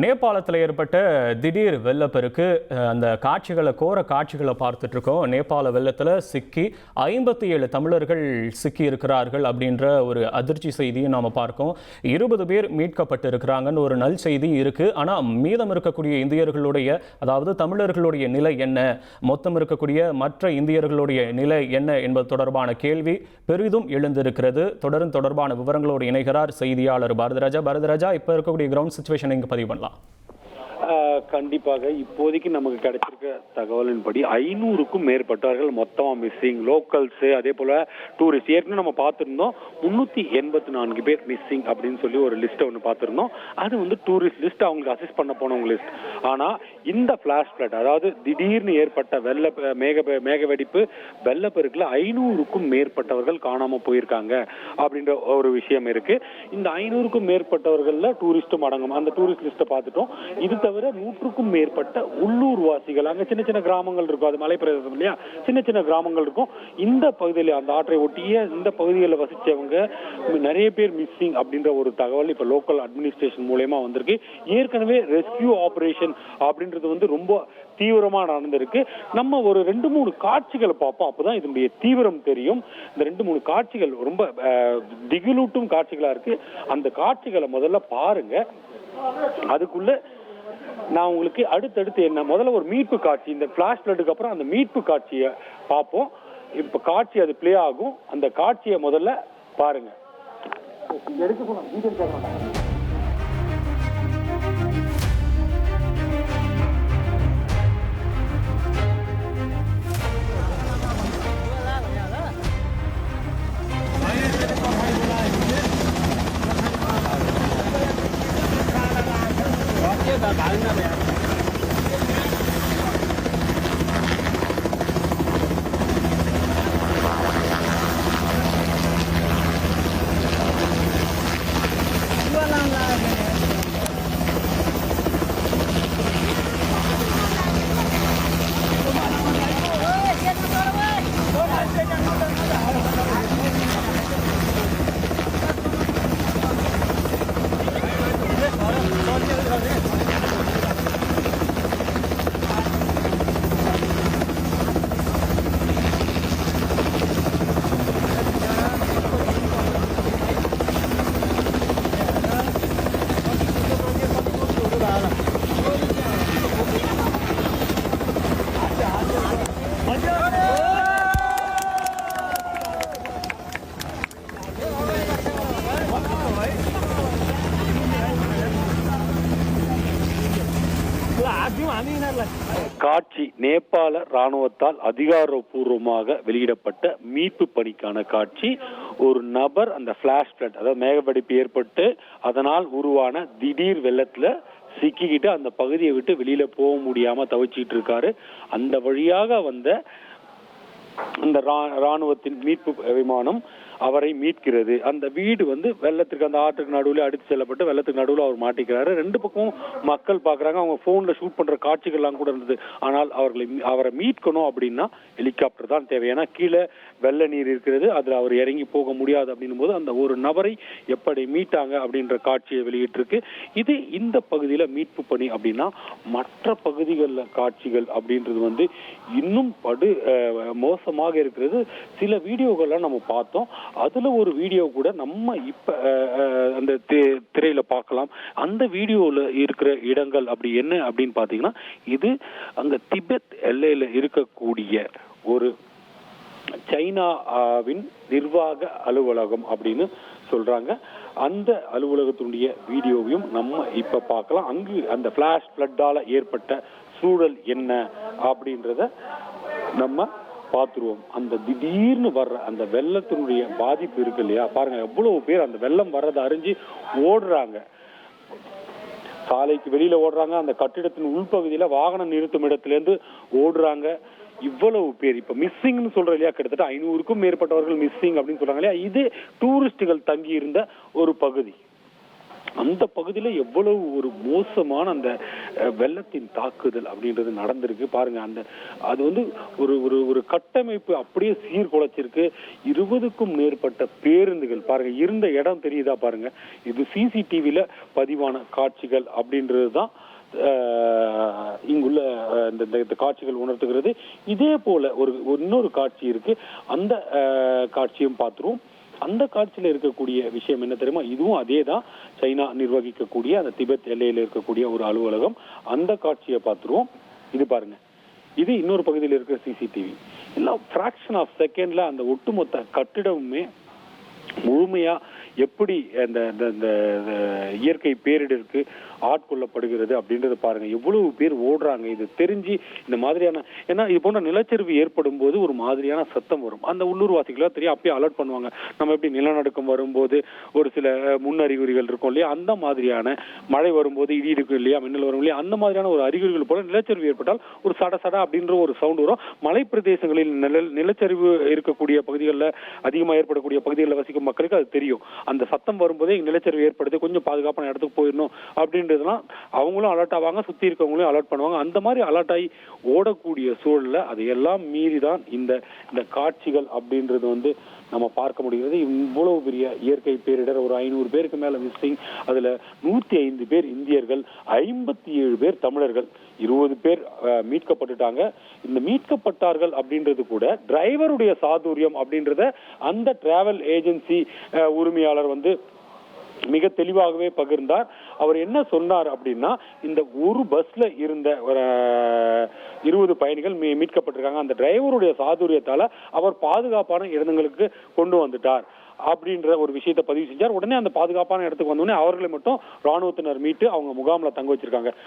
நேபாளத்தில் ஏற்பட்ட திடீர் வெள்ளப்பெருக்கு அந்த காட்சிகளை கோர காட்சிகளை பார்த்துட்டு இருக்கோம். நேபாள வெள்ளத்தில் சிக்கி 57 தமிழர்கள் சிக்கி இருக்கிறார்கள் அப்படின்ற ஒரு அதிர்ச்சி செய்தியை நாம் பார்க்கோம். 20 பேர் மீட்கப்பட்டு இருக்கிறாங்கன்னு ஒரு நல் செய்தி இருக்கு. ஆனால் மீதம் இருக்கக்கூடிய இந்தியர்களுடைய, அதாவது தமிழர்களுடைய நிலை என்ன, மொத்தம் இருக்கக்கூடிய மற்ற இந்தியர்களுடைய நிலை என்ன என்பது தொடர்பான கேள்வி பெரிதும் எழுந்திருக்கிறது. தொடர்பான விவரங்களோடு இணைகிறார் செய்தியாளர் பாரதிராஜா. பாரதிராஜா, இப்போ இருக்கக்கூடிய கிரவுண்ட் சிச்சுவேஷன் இங்கே பதிவு பண்ணலாம். கண்டிப்பாக இப்போதைக்கு நமக்கு கிடைச்சிருக்க தகவலின்படி 500க்கும் மேற்பட்டவர்கள் மொத்தமா மிஸ்ஸிங். லோக்கல்ஸ், அதே போல டூரிஸ்ட். ஏற்கனவே நம்ம பார்த்திருந்தோம் 384 பேர் மிஸ்ஸிங் அப்படின்னு சொல்லி ஒரு லிஸ்ட் ஒன்று பார்த்திருந்தோம். அது வந்து டூரிஸ்ட் லிஸ்ட், அவங்களுக்கு அசிஸ்ட் பண்ண போனவங்க லிஸ்ட். ஆனா இந்த பிளாஷ் ஃப்ளட், அதாவது திடீர்னு ஏற்பட்ட மேகவெடிப்பு வெள்ளப்பெருக்குல 500க்கும் மேற்பட்டவர்கள் காணாம போயிருக்காங்க அப்படின்ற ஒரு விஷயம் இருக்கு. இந்த 500க்கும் மேற்பட்டவர்கள்ல டூரிஸ்டும் அடங்கும். அந்த டூரிஸ்ட் லிஸ்ட்டை பார்த்துட்டோம். இது தவிர 100க்கும் மேற்பட்ட உள்ளூர் வாசிகள், அங்க சின்ன சின்ன கிராமங்கள் இருக்கும், அது மலைப்பிரதேசம் இல்லையா, சின்ன சின்ன கிராமங்கள் இருக்கும். இந்த பகுதியில், அந்த ஆற்றை ஒட்டிய இந்த பகுதிகளில் வசிச்சவங்க நிறைய பேர் மிஸ்ஸிங் அப்படின்ற ஒரு தகவல் இப்ப லோக்கல் அட்மினிஸ்ட்ரேஷன் மூலமா வந்திருக்கு. ஏற்கனவே ரெஸ்கியூ ஆபரேஷன் அப்படின்றது வந்து ரொம்ப தீவிரமா நடந்திருக்கு. நம்ம ஒரு 2-3 காட்சிகளை பார்ப்போம், அப்பதான் இதனுடைய தீவிரம் தெரியும். இந்த 2-3 காட்சிகள் ரொம்ப திகிலூட்டும் காட்சிகளா இருக்கு. அந்த காட்சிகளை முதல்ல பாருங்க. அதுக்குள்ள நான் உங்களுக்கு அடுத்தடுத்து என்ன, முதல்ல ஒரு மீட்பு காட்சி, இந்த பிளாஷ் ஃப்ளட்டுக்கு அப்புறம் அந்த மீட்பு காட்சியை பார்ப்போம். இப்ப காட்சி அது பிளே ஆகும். அந்த காட்சியை முதல்ல பாருங்க. காட்சி நேபாள ராணுவத்தால் அதிகாரப்பூர்வமாக வெளியிடப்பட்ட மீட்பு பணிக்கான காட்சி. ஒரு நபர் அந்த பிளாஷ் ஃப்ளட், அதாவது மேகவெடிப்பு ஏற்பட்டு அதனால் உருவான திடீர் வெள்ளத்துல சிக்கிக்கிட்டு அந்த பகுதியை விட்டு வெளியில போக முடியாம தவிச்சிட்டு இருக்காரு. அந்த வழியாக வந்த அந்த ராணுவத்தின் மீட்பு விமானம் அவரை மீட்கிறது. அந்த வீடு வந்து வெள்ளத்துக்கு, அந்த ஆற்றுக்கு நடுவில் அடித்து செல்லப்பட்டு வெள்ளத்துக்கு நடுவில் அவர் மாட்டிக்கிறாரு. 2 பக்கமும் மக்கள் பாக்குறாங்க. அவங்க போன்ல ஷூட் பண்ற காட்சிகள்லாம் கூட இருந்தது. ஆனால் அவரை மீட்கணும் அப்படின்னா ஹெலிகாப்டர் தான் தேவை. ஏன்னா கீழே வெள்ள நீர் இருக்கிறது, அதுல அவர் இறங்கி போக முடியாது அப்படின்னும் போது அந்த ஒரு நபரை எப்படி மீட்டாங்க அப்படின்ற காட்சியை வெளியிட்டிருக்கு. இது இந்த பகுதியில மீட்பு பணி. அப்படின்னா மற்ற பகுதிகளில் காட்சிகள் அப்படின்றது வந்து இன்னும் மோசமாக இருக்கிறது. சில வீடியோகள்லாம் நம்ம பார்த்தோம். அதுல ஒரு வீடியோ கூட நம்ம இப்ப அந்த திரையில பார்க்கலாம். அந்த வீடியோல இருக்கிற இடங்கள் அப்படி என்ன அப்படின்னு பாத்தீங்கன்னா, இது அங்க திபெத் எல்லையில இருக்கக்கூடிய ஒரு சைனாவின் நிர்வாக அலுவலகம் அப்படின்னு சொல்றாங்க. அந்த அலுவலகத்தினுடைய வீடியோவையும் நம்ம இப்ப பார்க்கலாம். அங்கு அந்த பிளாஷ் ஃப்ளட்டால ஏற்பட்ட சூழல் என்ன அப்படின்றத நம்ம பார்த்துருவோம். அந்த திடீர்னு வர்ற அந்த வெள்ளத்தினுடைய பாதிப்பு இருக்கு இல்லையா, பாருங்க எவ்வளவு பேர் அந்த வெள்ளம் வர்றதை அறிஞ்சு ஓடுறாங்க, சாலைக்கு வெளியில ஓடுறாங்க, அந்த கட்டிடத்தின் உள்பகுதியில வாகனம் நிறுத்தும் இடத்துல இருந்து ஓடுறாங்க. இவ்வளவு பேர் இப்ப மிஸ்ஸிங்னு சொல்ற இல்லையா, கிட்டத்தட்ட 500க்கும் மேற்பட்டவர்கள் மிஸ்ஸிங் அப்படின்னு சொல்றாங்க இல்லையா. இது டூரிஸ்டுகள் தங்கி இருந்த ஒரு பகுதி. அந்த பகுதியில எவ்வளவு ஒரு மோசமான அந்த வெள்ளத்தின் தாக்குதல் அப்படின்றது நடந்திருக்கு பாருங்க. அது வந்து ஒரு ஒரு ஒரு கட்டமைப்பு அப்படியே சீர்குலைச்சிருக்கு. 20க்கும் மேற்பட்ட பேருந்துகள் பாருங்க, இருந்த இடம் தெரியுதா பாருங்க. இது சிசிடிவில பதிவான காட்சிகள் அப்படின்றதுதான் இங்குள்ள இந்த காட்சிகள் உணர்த்துகிறது. இதே போல இன்னொரு காட்சி இருக்கு, அந்த காட்சியும் பார்த்துருவோம். அந்த காட்சியில இருக்கக்கூடிய விஷயம் என்ன தெரியுமா? இதுவும் அதே தான், சைனா நிர்வகிக்கக்கூடிய அந்த திபெத் எல்லையில இருக்கக்கூடிய ஒரு அலுவலகம். அந்த காட்சியை பார்த்துருவோம். இது பாருங்க, இது இன்னொரு பகுதியில் இருக்கிற சிசிடிவி. எல்லாம் பிராக்ஷன் ஆஃப் செகண்ட்ல அந்த ஒட்டுமொத்த கட்டிடமுமே முழுமையா எப்படி அந்த இயற்கை பேரிடருக்கு ஆட்கொள்ளப்படுகிறது அப்படின்றது பாருங்க. எவ்வளவு பேர் ஓடுறாங்க. இது தெரிஞ்சு இந்த மாதிரியான, ஏன்னா இது போன்ற நிலச்சரிவு ஏற்படும் போது ஒரு மாதிரியான சத்தம் வரும். அந்த உள்ளூர்வாசிகளா தெரியும், அப்பயே அலர்ட் பண்ணுவாங்க. நம்ம எப்படி நிலநடுக்கம் வரும்போது ஒரு சில முன்னறிகுறிகள் இருக்கும் இல்லையா, அந்த மாதிரியான மழை வரும்போது இடி இருக்கும் இல்லையா, மின்னல் வரும் இல்லையா, அந்த மாதிரியான ஒரு அறிகுறிகள் போல நிலச்சரிவு ஏற்பட்டால் ஒரு சட அப்படின்ற ஒரு சவுண்ட் வரும். மலை பிரதேசங்களில் நிலச்சரிவு இருக்கக்கூடிய பகுதிகளில் அதிகமாக ஏற்படக்கூடிய பகுதிகளில் வசிக்கும் மக்களுக்கு அது தெரியும். அந்த சத்தம் வரும்போதே நிலச்சரிவு ஏற்படுது, கொஞ்சம் பாதுகாப்பான இடத்துக்கு போயிடணும் அப்படின்றதுலாம் அவங்களும் அலர்ட் ஆவாங்க, சுத்தி இருக்கவங்களையும் அலர்ட் பண்ணுவாங்க. அந்த மாதிரி அலர்ட் ஆகி ஓடக்கூடிய சூழல்ல அதையெல்லாம் மீறிதான் இந்த காட்சிகள் அப்படின்றது வந்து நம்ம பார்க்க முடிகிறது. இவ்வளவு பெரிய இயற்கை பேரிடர், ஒரு 500 பேருக்கு மேல மிஸ்ஸிங், அதுல 105 பேர் இந்தியர்கள், 57 பேர் தமிழர்கள், 20 பேர் மீட்கப்பட்டுட்டாங்க. இந்த மீட்கப்பட்டார்கள் அப்படின்றது கூட டிரைவருடைய சாதுரியம் அப்படின்றத அந்த டிராவல் ஏஜென்சி உரிமையாளர் வந்து மிக தெளிவாகவே பகிர்ந்தார். அவர் என்ன சொன்னார் அப்படின்னா, இந்த ஒரு பஸ்ல இருந்த 20 பயணிகள் மீட்கப்பட்டிருக்காங்க. அந்த டிரைவருடைய சாதுரியத்தால அவர் பாதுகாப்பான இடங்களுக்கு கொண்டு வந்துட்டார் அப்படின்ற ஒரு விஷயத்தை பதிவு செஞ்சார். உடனே அந்த பாதுகாப்பான இடத்துக்கு வந்தோடனே அவர்களை மட்டும் ராணுவத்தினர் மீட்டு அவங்க முகாமில் தங்க வச்சிருக்காங்க.